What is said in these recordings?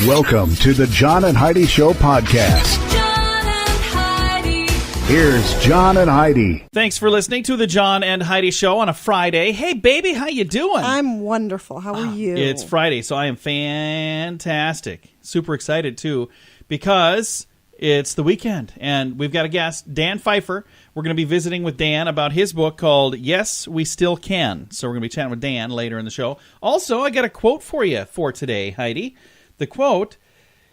Welcome to the John and Heidi Show podcast. John and Heidi. Here's John and Heidi. Thanks for listening to the John and Heidi Show on a Friday. Hey, baby, how you doing? I'm wonderful. How are you? It's Friday, so I am fantastic. Super excited, too, because it's the weekend, and we've got a guest, Dan Pfeiffer. We're going to be visiting with Dan about his book called Yes, We Still Can. So we're going to be chatting with Dan later in the show. Also, I got a quote for you for today, Heidi. The quote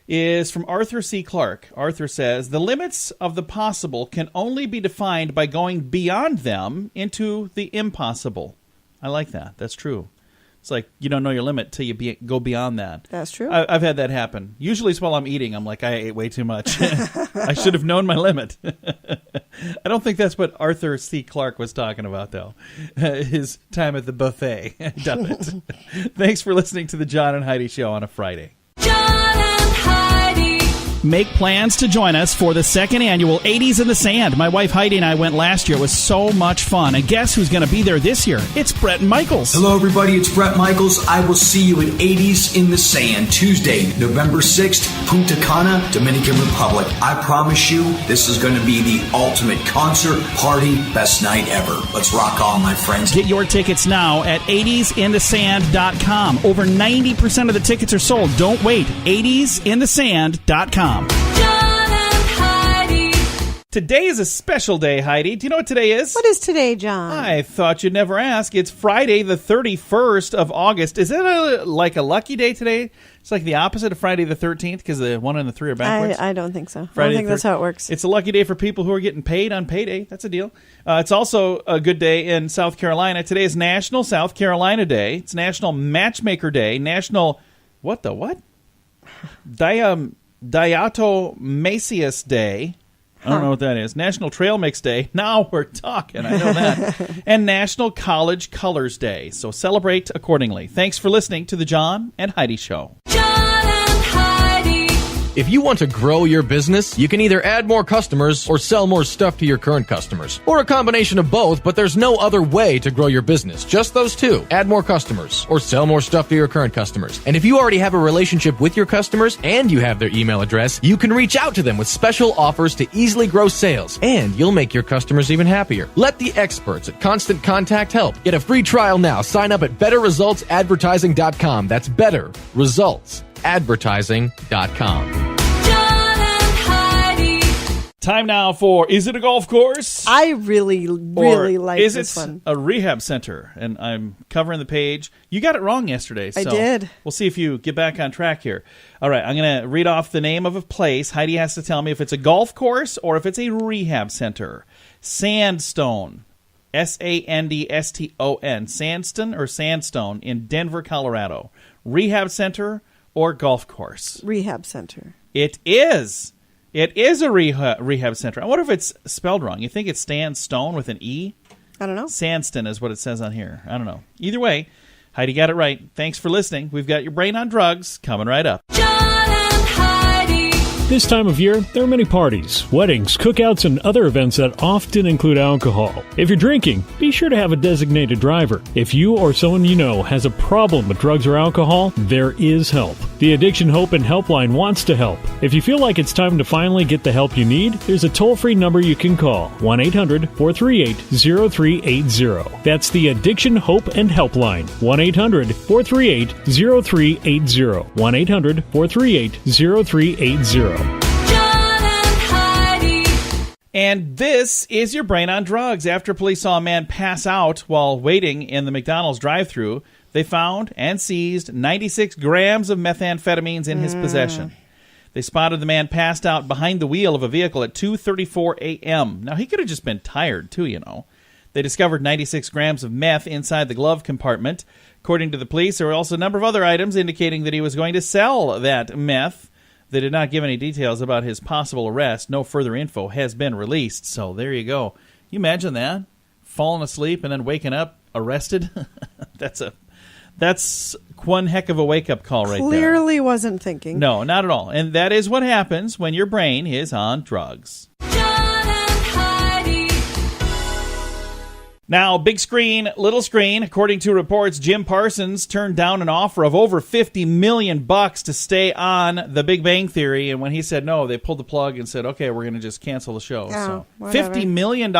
is from Arthur C. Clarke. Arthur says, "The limits of the possible can only be defined by going beyond them into the impossible." I like that. That's true. It's like you don't know your limit till you go beyond that. That's true. I've had that happen. Usually it's while I'm eating. I'm like, I ate way too much. I should have known my limit. I don't think that's what Arthur C. Clarke was talking about, though. His time at the buffet. Done it. Thanks for listening to the John and Heidi Show on a Friday. John and Heidi. Make plans to join us for the second annual 80s in the Sand. My wife Heidi and I went last year. It was so much fun. And guess who's going to be there this year? It's Brett Michaels. Hello, everybody. It's Brett Michaels. I will see you at 80s in the Sand, Tuesday, November 6th, Punta Cana, Dominican Republic. I promise you, this is going to be the ultimate concert, party, best night ever. Let's rock on, my friends. Get your tickets now at 80sinthesand.com. Over 90% of the tickets are sold. Don't wait. 80sinthesand.com. John and Heidi. Today is a special day, Heidi. Do you know what today is? What is today, John? I thought you'd never ask. It's Friday, the 31st of August. Is it like a lucky day today? It's like the opposite of Friday the 13th because the 1 and the 3 are backwards. I don't think so. I Friday don't think that's how it works. It's a lucky day for people who are getting paid on payday. That's a deal. It's also a good day in South Carolina. Today is National South Carolina Day. It's National Matchmaker Day. National, what? Diatomaceous Day. I don't know what that is. National Trail Mix Day. Now we're talking. I know that. And National College Colors Day. So celebrate accordingly. Thanks for listening to the John and Heidi Show. John and Heidi. If you want to grow your business, you can either add more customers or sell more stuff to your current customers. Or a combination of both, but there's no other way to grow your business. Just those two. Add more customers or sell more stuff to your current customers. And if you already have a relationship with your customers and you have their email address, you can reach out to them with special offers to easily grow sales. And you'll make your customers even happier. Let the experts at Constant Contact help. Get a free trial now. Sign up at betterresultsadvertising.com. That's betterresultsadvertising.com. Time now for Is It a Golf Course? I really like this one. Is it a rehab center? And I'm covering the page. You got it wrong yesterday. So I did. We'll see if you get back on track here. All right, I'm going to read off the name of a place. Heidi has to tell me if it's a golf course or if it's a rehab center. Sandstone. Sandstone. Sandstone or Sandstone in Denver, Colorado. Rehab center or golf course? Rehab center. It is. It is a rehab center. I wonder if it's spelled wrong. You think it's Sandstone with an E? I don't know. Sandston is what it says on here. I don't know. Either way, Heidi got it right. Thanks for listening. We've got your brain on drugs coming right up. John and Heidi. This time of year, there are many parties, weddings, cookouts, and other events that often include alcohol. If you're drinking, be sure to have a designated driver. If you or someone you know has a problem with drugs or alcohol, there is help. The Addiction Hope and Helpline wants to help. If you feel like it's time to finally get the help you need, there's a toll-free number you can call, 1-800-438-0380. That's the Addiction Hope and Helpline, 1-800-438-0380, 1-800-438-0380. And this is your brain on drugs. After police saw a man pass out while waiting in the McDonald's drive-thru, they found and seized 96 grams of methamphetamines in his possession. They spotted the man passed out behind the wheel of a vehicle at 2:34 a.m. Now, he could have just been tired, too, you know. They discovered 96 grams of meth inside the glove compartment. According to the police, there were also a number of other items indicating that he was going to sell that meth. They did not give any details about his possible arrest. No further info has been released. So there you go. You imagine that? Falling asleep and then waking up arrested? That's one heck of a wake-up call right there. Clearly wasn't thinking. No, not at all. And that is what happens when your brain is on drugs. John and Heidi. Now, big screen, little screen. According to reports, Jim Parsons turned down an offer of over $50 million to stay on The Big Bang Theory. And when he said no, they pulled the plug and said, okay, we're going to just cancel the show. So whatever. $50 million.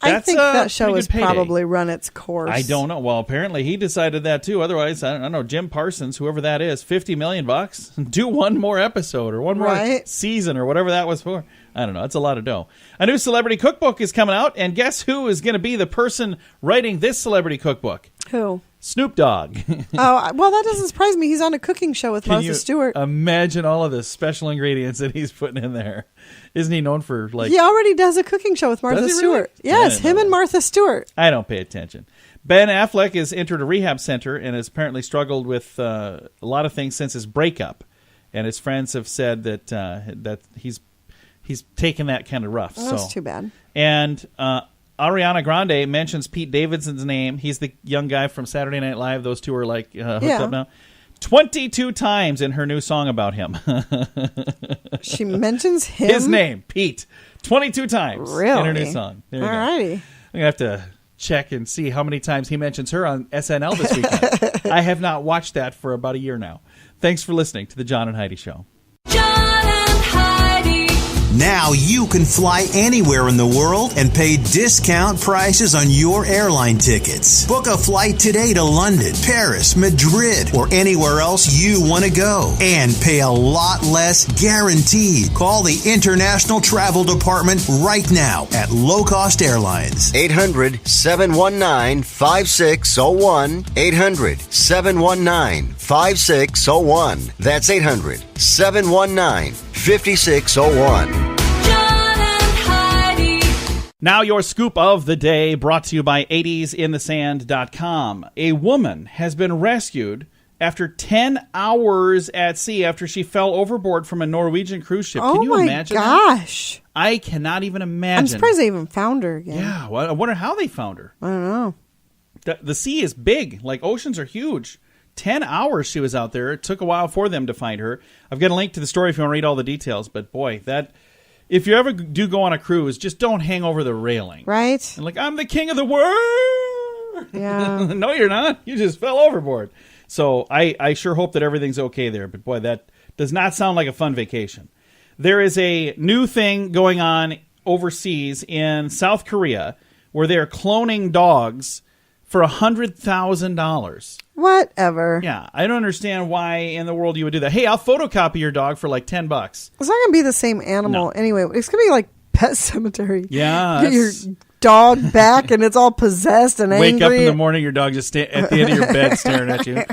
I think that show has probably run its course. I don't know. Well, apparently he decided that too. Otherwise, I don't know. Jim Parsons, whoever that is, $50 million. Do one more episode or one more season or whatever that was for. I don't know. It's a lot of dough. A new celebrity cookbook is coming out, and guess who is going to be the person writing this celebrity cookbook? Who? Snoop Dogg. Oh, well, that doesn't surprise me. He's on a cooking show with Martha Stewart. Imagine all of the special ingredients that he's putting in there. Isn't he known for He already does a cooking show with Martha Stewart. Really? Yes, him and Martha Stewart. I don't pay attention. Ben Affleck has entered a rehab center and has apparently struggled with a lot of things since his breakup. And his friends have said that that he's taken that kind of rough. Oh, that's too bad. And Ariana Grande mentions Pete Davidson's name. He's the young guy from Saturday Night Live. Those two are like hooked up now. 22 times in her new song about him. She mentions him? His name, Pete. 22 times really? In her new song. There you go. Alrighty. I'm going to have to check and see how many times he mentions her on SNL this weekend. I have not watched that for about a year now. Thanks for listening to The John and Heidi Show. John and Heidi. Now you can fly anywhere in the world and pay discount prices on your airline tickets. Book a flight today to London, Paris, Madrid, or anywhere else you want to go. And pay a lot less guaranteed. Call the International Travel Department right now at Low Cost Airlines. 800-719-5601. 800-719-5601. That's 800-719-5601. Now your scoop of the day, brought to you by 80sinthesand.com. A woman has been rescued after 10 hours at sea after she fell overboard from a Norwegian cruise ship. Can you imagine gosh. that? I cannot even imagine. I'm surprised they even found her again. Yeah, well, I wonder how they found her. I don't know. The sea is big. Like, oceans are huge. 10 hours she was out there. It took a while for them to find her. I've got a link to the story if you want to read all the details. But, boy, if you ever do go on a cruise, just don't hang over the railing. Right? And like, I'm the king of the world. Yeah. No, you're not. You just fell overboard. So I sure hope that everything's okay there. But, boy, that does not sound like a fun vacation. There is a new thing going on overseas in South Korea where they're cloning dogs for $100,000. Whatever. Yeah, I don't understand why in the world you would do that. Hey, I'll photocopy your dog for like $10. It's not going to be the same animal anyway. It's going to be like Pet Cemetery. Yeah. Get your dog back and it's all possessed and angry. Wake up in the morning, your dog just at the end of your bed staring at you.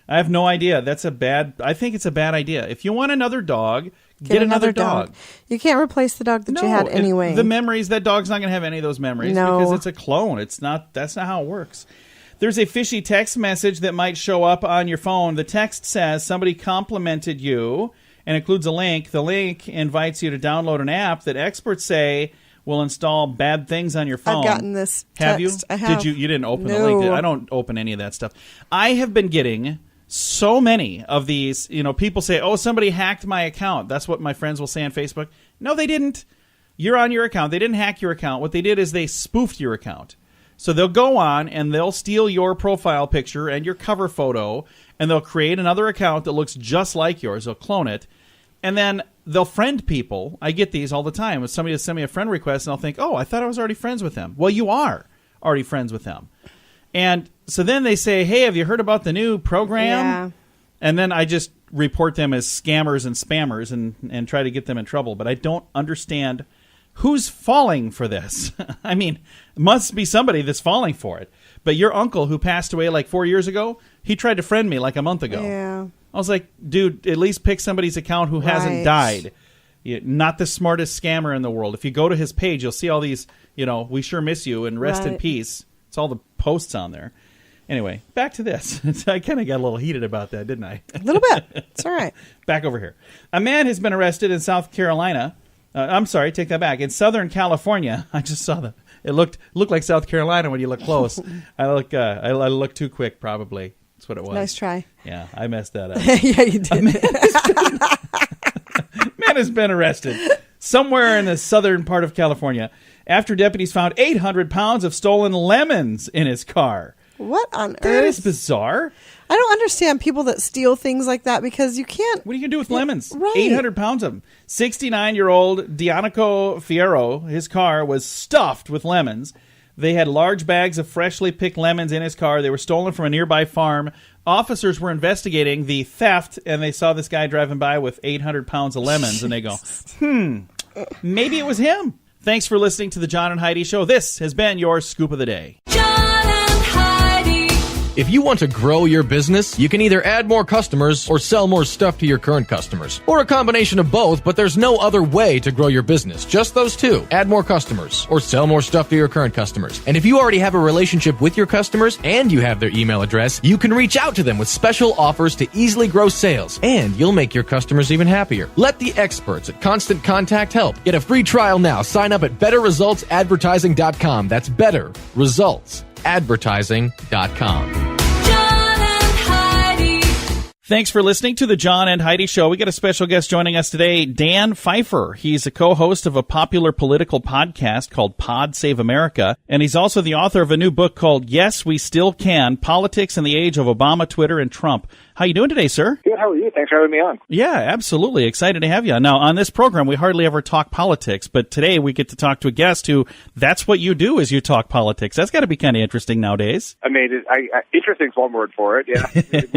I have no idea. I think it's a bad idea. If you want another dog, get another dog. You can't replace the dog that you had anyway. The memories, that dog's not going to have any of those memories because it's a clone. That's not how it works. There's a fishy text message that might show up on your phone. The text says somebody complimented you and includes a link. The link invites you to download an app that experts say will install bad things on your phone. I've gotten this text. Have you? I have. Did you? You didn't open the link. I don't open any of that stuff. I have been getting so many of these. People say, "Oh, somebody hacked my account." That's what my friends will say on Facebook. No, they didn't. You're on your account. They didn't hack your account. What they did is they spoofed your account. So they'll go on and they'll steal your profile picture and your cover photo, and they'll create another account that looks just like yours. They'll clone it, and then they'll friend people. I get these all the time. If somebody will send me a friend request, and I'll think, oh, I thought I was already friends with them. Well, you are already friends with them. And so then they say, hey, have you heard about the new program? Yeah. And then I just report them as scammers and spammers and try to get them in trouble. But I don't understand who's falling for this. I mean, it must be somebody that's falling for it. But your uncle who passed away like 4 years ago, he tried to friend me like a month ago. Yeah. I was like, dude, at least pick somebody's account who hasn't died. Not the smartest scammer in the world. If you go to his page, you'll see all these, we sure miss you and rest in peace. It's all the posts on there. Anyway, back to this. I kind of got a little heated about that, didn't I? A little bit. It's all right. Back over here. A man has been arrested in South Carolina. I'm sorry, take that back. In Southern California, I just saw that. It looked like South Carolina when you look close. I look too quick, probably. That's what it was. Nice try. Yeah, I messed that up. Yeah, you did. Man has been arrested somewhere in the southern part of California after deputies found 800 pounds of stolen lemons in his car. What on That earth? is bizarre. I don't understand people that steal things like that because you can't. What are you going to do with lemons? Right. 800 pounds of them. 69-year-old Dionico Fierro, his car was stuffed with lemons. They had large bags of freshly picked lemons in his car. They were stolen from a nearby farm. Officers were investigating the theft, and they saw this guy driving by with 800 pounds of lemons, and they go, maybe it was him. Thanks for listening to the John and Heidi Show. This has been your Scoop of the Day. John and Heidi. If you want to grow your business, you can either add more customers or sell more stuff to your current customers. Or a combination of both, but there's no other way to grow your business. Just those two. Add more customers or sell more stuff to your current customers. And if you already have a relationship with your customers and you have their email address, you can reach out to them with special offers to easily grow sales. And you'll make your customers even happier. Let the experts at Constant Contact help. Get a free trial now. Sign up at betterresultsadvertising.com. That's betterresultsadvertising.com. Thanks for listening to the John and Heidi Show. We got a special guest joining us today, Dan Pfeiffer. He's a co-host of a popular political podcast called Pod Save America, and he's also the author of a new book called Yes, We Still Can, Politics in the Age of Obama, Twitter, and Trump. How you doing today, sir? Good. How are you? Thanks for having me on. Yeah, absolutely. Excited to have you. Now, on this program, we hardly ever talk politics, but today we get to talk to a guest who, that's what you do, is you talk politics. That's got to be kind of interesting nowadays. I mean, interesting is one word for it, yeah. There's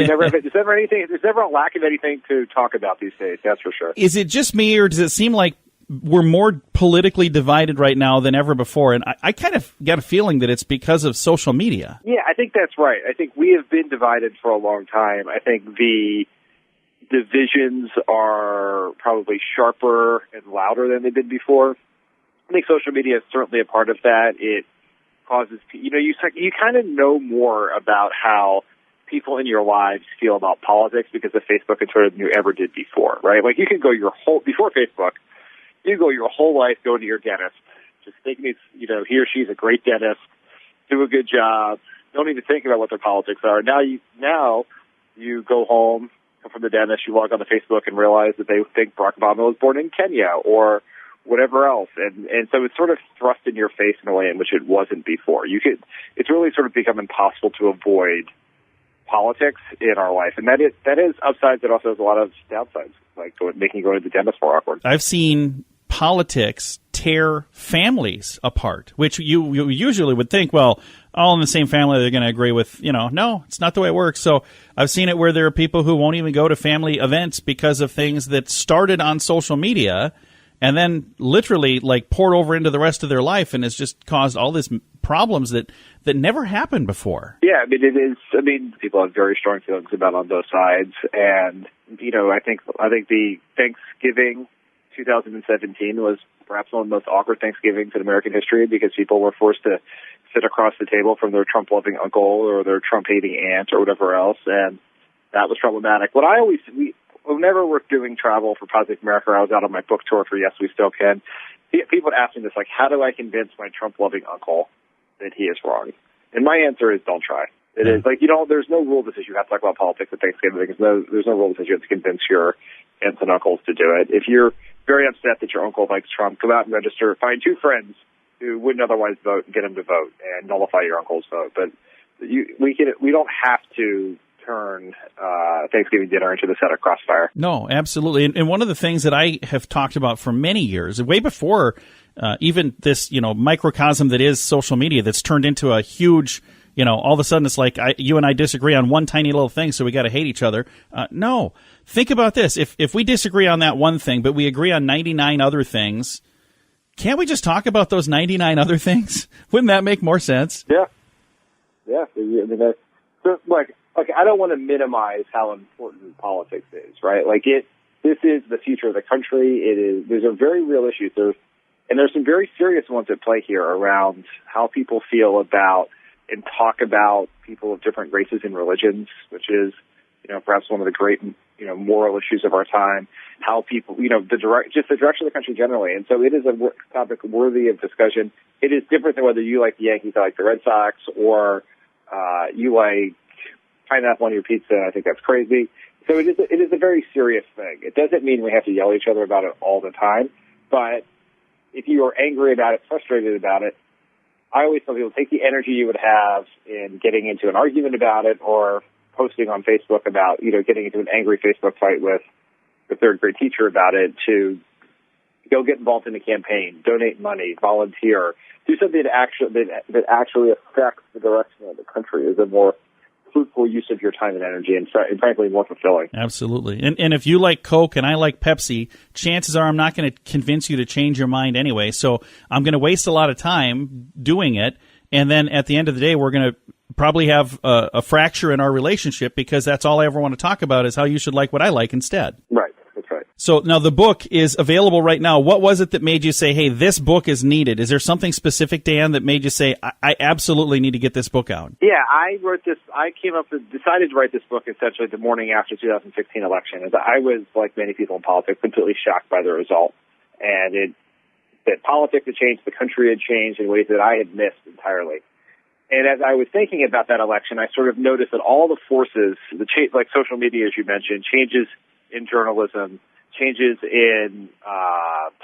never a lack of anything to talk about these days, that's for sure. Is it just me, or does it seem like we're more politically divided right now than ever before? And I kind of get a feeling that it's because of social media. Yeah, I think that's right. I think we have been divided for a long time. I think the divisions are probably sharper and louder than they've been before. I think social media is certainly a part of that. It causes, you kind of know more about how people in your lives feel about politics because of Facebook and Twitter than you ever did before, right? Like, you can go before Facebook, you go your whole life going to your dentist, just thinking he or she's a great dentist, do a good job, don't even think about what their politics are. Now you go home, come from the dentist, you log on to Facebook and realize that they think Barack Obama was born in Kenya or whatever else. And so it's sort of thrust in your face in a way in which it wasn't before. It's really sort of become impossible to avoid politics in our life. And that is upsides. It also has a lot of downsides, like making going to the dentist more awkward. I've seen politics tear families apart, which you usually would think, well, all in the same family, they're going to agree with, no, it's not the way it works. So I've seen it where there are people who won't even go to family events because of things that started on social media and then literally poured over into the rest of their life, and has just caused all these problems that never happened before. Yeah, I mean, it is. I mean, people have very strong feelings about on both sides, and I think the Thanksgiving 2017 was perhaps one of the most awkward Thanksgivings in American history because people were forced to sit across the table from their Trump-loving uncle or their Trump-hating aunt or whatever else, and that was problematic. Whenever we're doing travel for Positive America, I was out on my book tour for Yes, We Still Can. People would ask me this, how do I convince my Trump-loving uncle that he is wrong? And my answer is, don't try. It is there's no rule that says you have to talk about politics at Thanksgiving. There's no rule that says you have to convince your aunts and uncles to do it. If you're very upset that your uncle likes Trump, go out and register. Find 2 friends who wouldn't otherwise vote and get them to vote and nullify your uncle's vote. But we don't have to turn Thanksgiving dinner into the set of crossfire. No, absolutely. And one of the things that I have talked about for many years, way before even this, microcosm that is social media that's turned into a huge, all of a sudden it's like you and I disagree on one tiny little thing, so we got to hate each other. No. Think about this. If we disagree on that one thing, but we agree on 99 other things, can't we just talk about those 99 other things? Wouldn't that make more sense? Yeah. Yeah. I mean, I don't want to minimize how important politics is, right? This is the future of the country. These are very real issues. There's some very serious ones at play here around how people feel about and talk about people of different races and religions, which is, perhaps one of the great, moral issues of our time. How people, the direction of the country generally. And so it is a topic worthy of discussion. It is different than whether you like the Yankees, I like the Red Sox, or you like pineapple on your pizza. I think that's crazy. So it is a very serious thing. It doesn't mean we have to yell at each other about it all the time, but if you are angry about it, frustrated about it, I always tell people, take the energy you would have in getting into an argument about it or posting on Facebook about, getting into an angry Facebook fight with the third grade teacher about it, to go get involved in a campaign, donate money, volunteer, do something that actually affects the direction of the country is a more fruitful use of your time and energy, and frankly more fulfilling. Absolutely. And if you like Coke and I like Pepsi, chances are I'm not going to convince you to change your mind anyway. So I'm going to waste a lot of time doing it. And then at the end of the day, we're going to probably have a fracture in our relationship, because that's all I ever want to talk about is how you should like what I like instead. Right. That's right. So now the book is available right now. What was it that made you say, hey, this book is needed? Is there something specific, Dan, that made you say, I absolutely need to get this book out? Yeah, I wrote this. I decided to write this book essentially the morning after the 2016 election. As I was, like many people in politics, completely shocked by the result. And that politics had changed, the country had changed in ways that I had missed entirely. And as I was thinking about that election, I sort of noticed that all the forces, like social media, as you mentioned, changes in journalism, changes in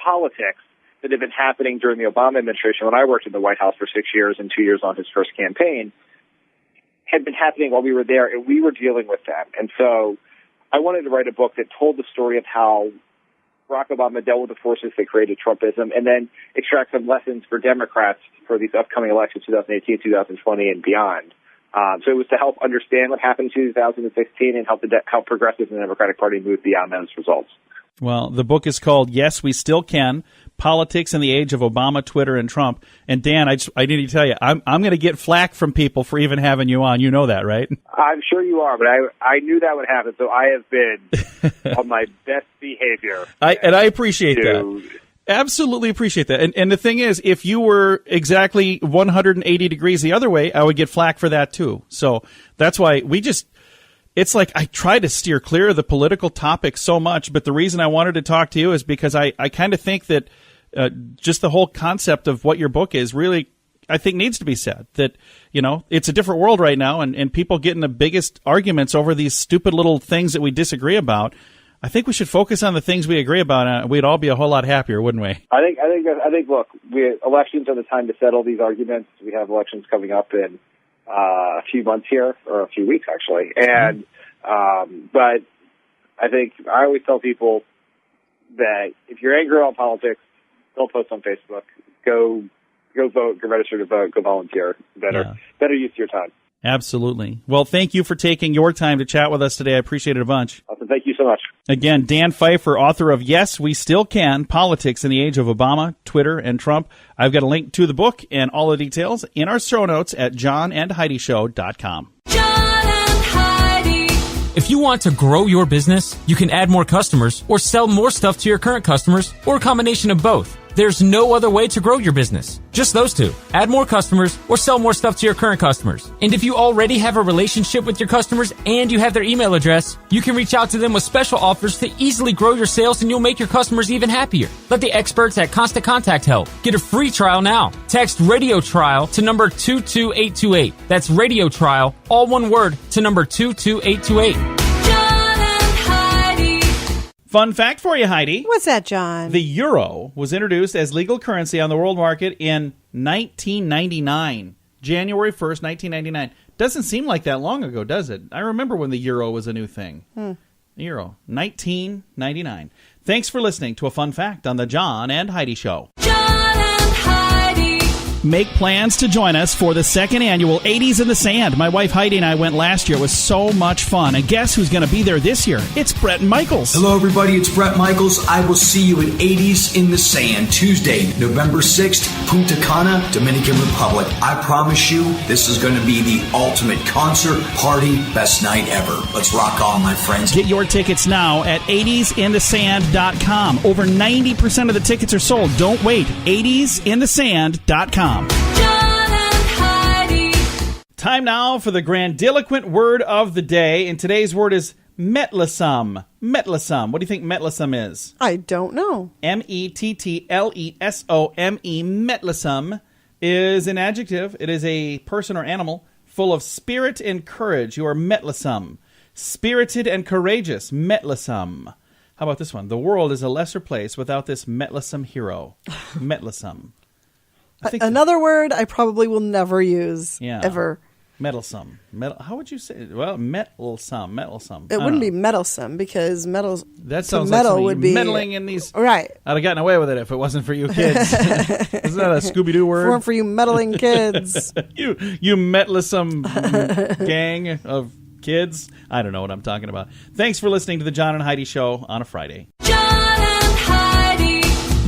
politics that have been happening during the Obama administration. When I worked in the White House for 6 years and 2 years on his first campaign, had been happening while we were there, and we were dealing with them. And so I wanted to write a book that told the story of how Barack Obama dealt with the forces that created Trumpism, and then extract some lessons for Democrats for these upcoming elections, 2018, 2020, and beyond. So it was to help understand what happened in 2016 and help progressives in the Democratic Party move beyond those results. Well, the book is called Yes, We Still Can, Politics in the Age of Obama, Twitter, and Trump. And Dan, I need to tell you, I'm going to get flack from people for even having you on. You know that, right? I'm sure you are, but I knew that would happen, so I have been on my best behavior. And I appreciate that. Absolutely appreciate that. And the thing is, if you were exactly 180 degrees the other way, I would get flack for that too. So that's why it's like I try to steer clear of the political topic so much, but the reason I wanted to talk to you is because I kind of think that just the whole concept of what your book is really, I think, needs to be said. That, it's a different world right now, and people get in the biggest arguments over these stupid little things that we disagree about. I think we should focus on the things we agree about. We'd all be a whole lot happier, wouldn't we? I think. Look, elections are the time to settle these arguments. We have elections coming up in a few months here, or a few weeks actually. And but I think I always tell people that if you're angry about politics, don't post on Facebook. Go vote. Go register to vote. Go volunteer. Better use your time. Absolutely. Well, thank you for taking your time to chat with us today. I appreciate it a bunch. Awesome. Thank you so much. Again, Dan Pfeiffer, author of Yes, We Still Can, Politics in the Age of Obama, Twitter, and Trump. I've got a link to the book and all the details in our show notes at johnandheidishow.com. John and Heidi. If you want to grow your business, you can add more customers or sell more stuff to your current customers, or a combination of both. There's no other way to grow your business. Just those two. Add more customers or sell more stuff to your current customers. And if you already have a relationship with your customers and you have their email address, you can reach out to them with special offers to easily grow your sales, and you'll make your customers even happier. Let the experts at Constant Contact help. Get a free trial now. Text Radio Trial to number 22828. That's Radio Trial, all one word, to number 22828. Fun fact for you, Heidi. What's that, John? The euro was introduced as legal currency on the world market in 1999. January 1st, 1999. Doesn't seem like that long ago, does it? I remember when the euro was a new thing. The euro. 1999. Thanks for listening to a fun fact on the John and Heidi Show. John and Heidi. Make plans to join us for the second annual 80s in the Sand. My wife Heidi and I went last year. It was so much fun. And guess who's going to be there this year? It's Brett Michaels. Hello, everybody. It's Brett Michaels. I will see you at 80s in the Sand, Tuesday, November 6th, Punta Cana, Dominican Republic. I promise you, this is going to be the ultimate concert, party, best night ever. Let's rock on, my friends. Get your tickets now at 80sinthesand.com. Over 90% of the tickets are sold. Don't wait. 80sinthesand.com. John and Heidi. Time now for the grandiloquent word of the day, and today's word is metlisome. Metlisome. What do you think metlisome is? I don't know. Mettlesome. Metlisome is an adjective. It is a person or animal full of spirit and courage. You are metlisome. Spirited and courageous. Metlisome. How about this one? The world is a lesser place without this metlesome hero. Metlesome. Another word I probably will never use, ever. Meddlesome. How would you say it? Well, meddlesome. It wouldn't be meddlesome because that sounds like something would be meddling in these. Right. I'd have gotten away with it if it wasn't for you kids. Isn't that a Scooby-Doo word? For you meddling kids. you meddlesome gang of kids. I don't know what I'm talking about. Thanks for listening to the John and Heidi Show on a Friday. John and Heidi.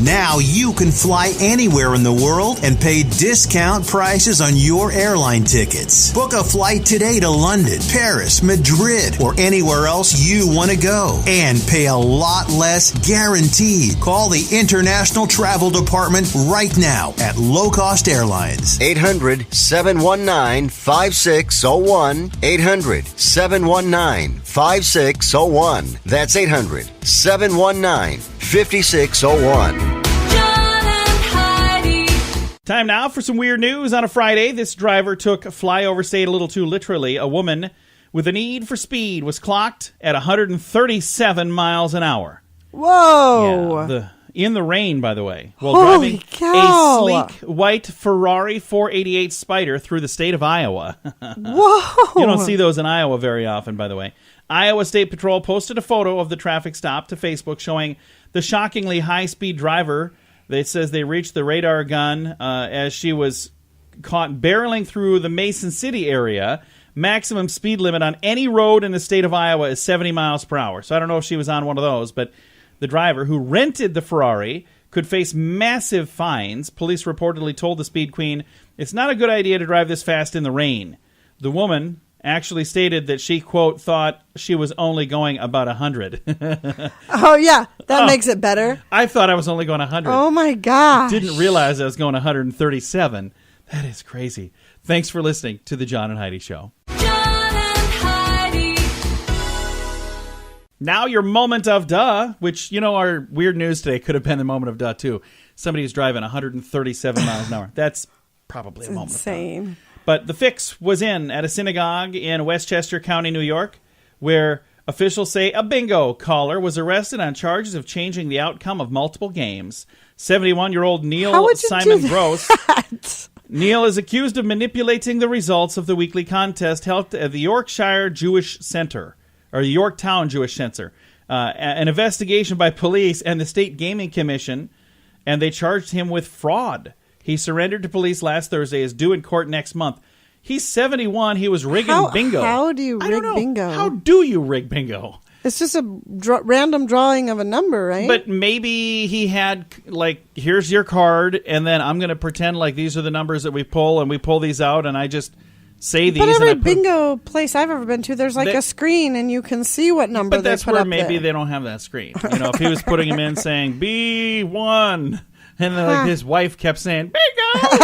Now you can fly anywhere in the world and pay discount prices on your airline tickets. Book a flight today to London, Paris, Madrid, or anywhere else you want to go. And pay a lot less guaranteed. Call the International Travel Department right now at Low Cost Airlines. 800-719-5601. 800-719-5601. That's 800-719-5601. Time now for some weird news on a Friday. This driver took flyover state a little too literally. A woman with a need for speed was clocked at 137 miles an hour. Whoa! Yeah, in the rain, by the way, while Holy driving cow. a sleek white Ferrari 488 Spider through the state of Iowa. Whoa! You don't see those in Iowa very often, by the way. Iowa State Patrol posted a photo of the traffic stop to Facebook showing the shockingly high-speed driver. It says they reached the radar gun as she was caught barreling through the Mason City area. Maximum speed limit on any road in the state of Iowa is 70 miles per hour. So I don't know if she was on one of those, but the driver who rented the Ferrari could face massive fines. Police reportedly told the Speed Queen, "It's not a good idea to drive this fast in the rain." The woman actually stated that she, quote, thought she was only going about 100. Oh, yeah. That makes it better. I thought I was only going 100. Oh, my gosh. Didn't realize I was going 137. That is crazy. Thanks for listening to the John and Heidi Show. John and Heidi. Now your moment of duh, which, you know, our weird news today could have been the moment of duh, too. Somebody who's driving 137 miles an hour. That's probably a moment insane. Of duh. But the fix was in at a synagogue in Westchester County, New York, where officials say a bingo caller was arrested on charges of changing the outcome of multiple games. 71-year-old Neil Simon Gross. Neil is accused of manipulating the results of the weekly contest held at the Yorkshire Jewish Center, or the Yorktown Jewish Center. An investigation by police and the State Gaming Commission, and they charged him with fraud. He surrendered to police last Thursday, is due in court next month. He's 71. He was rigging bingo. How do you rig bingo? How do you rig bingo? It's just a random drawing of a number, right? But maybe he had, like, here's your card, and then I'm going to pretend like these are the numbers that we pull, and we pull these out, and I just say these. But every bingo place I've ever been to, there's like a screen, and you can see what number they put up there. But that's where maybe they don't have that screen. You know, if he was putting them in saying, B1... And then, like, his wife kept saying, bingo!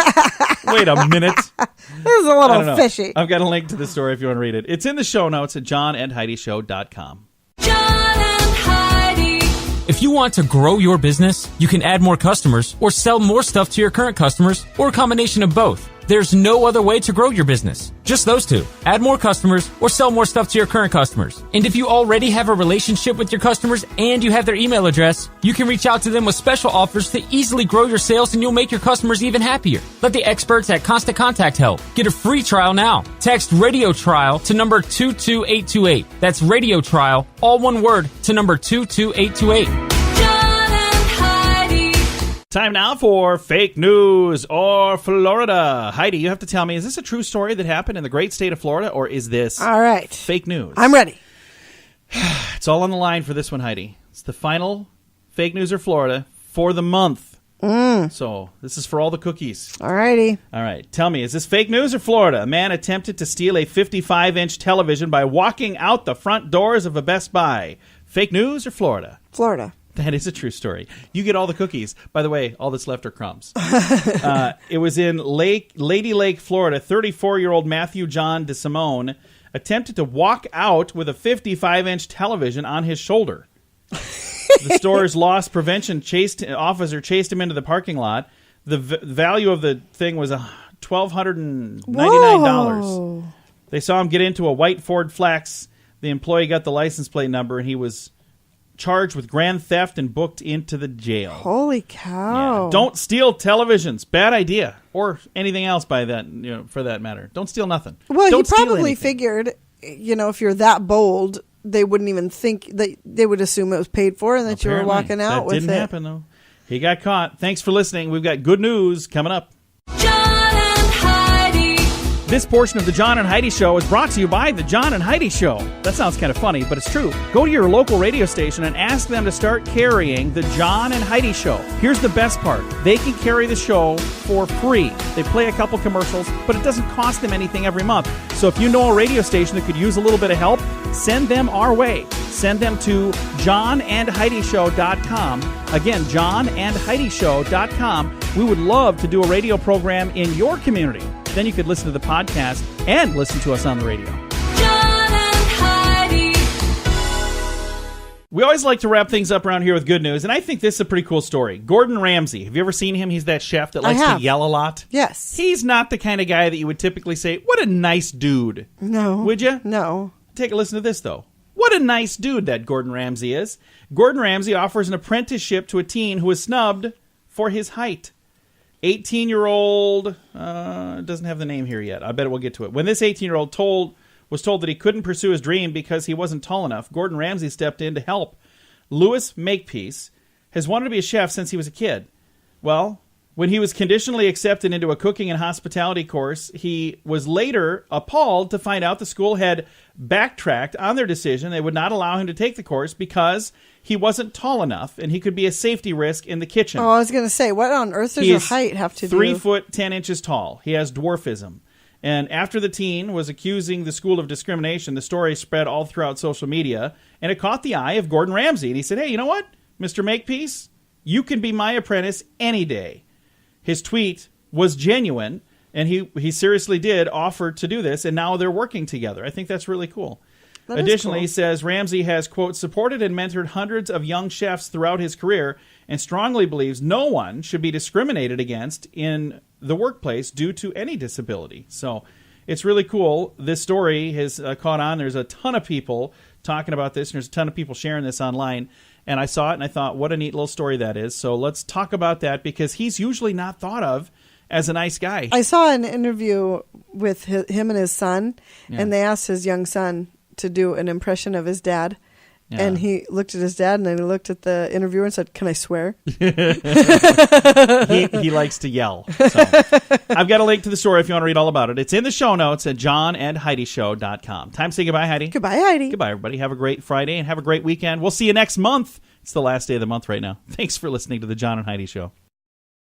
Wait a minute. This is a little fishy. I've got a link to the story if you want to read it. It's in the show notes at johnandheidishow.com. John and Heidi. If you want to grow your business, you can add more customers or sell more stuff to your current customers or a combination of both. There's no other way to grow your business. Just those two. Add more customers or sell more stuff to your current customers. And if you already have a relationship with your customers and you have their email address, you can reach out to them with special offers to easily grow your sales, and you'll make your customers even happier. Let the experts at Constant Contact help. Get a free trial now. Text Radio Trial to number 22828. That's Radio Trial, all one word, to number 22828. Time now for Fake News or Florida. Heidi, you have to tell me, is this a true story that happened in the great state of Florida, or is this all right fake news? I'm ready. It's all on the line for this one, Heidi. It's the final Fake News or Florida for the month. So this is for all the cookies. All righty. All right. Tell me, is this fake news or Florida? A man attempted to steal a 55-inch television by walking out the front doors of a Best Buy. Fake news or Florida? Florida. That is a true story. You get all the cookies. By the way, all that's left are crumbs. It was in Lady Lake, Florida. 34-year-old Matthew John DeSimone attempted to walk out with a 55-inch television on his shoulder. The store's loss prevention officer chased him into the parking lot. The value of the thing was $1,299. Whoa. They saw him get into a white Ford Flex. The employee got the license plate number, and he was charged with grand theft and booked into the jail. Holy cow. Yeah. Don't steal televisions. Bad idea. Or anything else by that, for that matter. Don't steal nothing. Well, Don't he steal probably anything. figured, if you're that bold, they wouldn't even think that they would assume it was paid for and that you were Apparently. walking out with it. That didn't happen, though. He got caught. Thanks for listening. We've got good news coming up. John and Heidi. This portion of the John and Heidi Show is brought to you by the John and Heidi Show. That sounds kind of funny, but it's true. Go to your local radio station and ask them to start carrying the John and Heidi Show. Here's the best part. They can carry the show for free. They play a couple commercials, but it doesn't cost them anything every month. So if you know a radio station that could use a little bit of help, send them our way. Send them to johnandheidishow.com. Again, johnandheidishow.com. We would love to do a radio program in your community. Then you could listen to the podcast and listen to us on the radio. John and Heidi. We always like to wrap things up around here with good news, and I think this is a pretty cool story. Gordon Ramsay. Have you ever seen him? He's that chef that likes to yell a lot. Yes. He's not the kind of guy that you would typically say, what a nice dude. No. Would you? No. Take a listen to this, though. What a nice dude that Gordon Ramsay is. Gordon Ramsay offers an apprenticeship to a teen who was snubbed for his height. 18-year-old, doesn't have the name here yet. I bet we'll get to it. When this 18-year-old was told that he couldn't pursue his dream because he wasn't tall enough, Gordon Ramsay stepped in to help. Louis Makepeace has wanted to be a chef since he was a kid. Well, when he was conditionally accepted into a cooking and hospitality course, he was later appalled to find out the school had backtracked on their decision. They would not allow him to take the course because he wasn't tall enough and he could be a safety risk in the kitchen. Oh, I was going to say, what on earth does your height have to do? 3 foot 10 inches tall. He has dwarfism. And after the teen was accusing the school of discrimination, the story spread all throughout social media, and it caught the eye of Gordon Ramsay. And he said, hey, you know what, Mr. Makepeace? You can be my apprentice any day. His tweet was genuine, and he seriously did offer to do this, and now they're working together. I think that's really cool. Additionally, he says Ramsay has, quote, supported and mentored hundreds of young chefs throughout his career and strongly believes no one should be discriminated against in the workplace due to any disability. So it's really cool. This story has caught on. There's a ton of people talking about this, and there's a ton of people sharing this online. And I saw it, and I thought, what a neat little story that is. So let's talk about that, because he's usually not thought of as a nice guy. I saw an interview with him and his son, and they asked his young son to do an impression of his dad. Yeah. And he looked at his dad, and then he looked at the interviewer and said, can I swear? He likes to yell. So. I've got a link to the story if you want to read all about it. It's in the show notes at johnandheidishow.com. Time to say goodbye, Heidi. Goodbye, Heidi. Goodbye, everybody. Have a great Friday and have a great weekend. We'll see you next month. It's the last day of the month right now. Thanks for listening to the John and Heidi Show.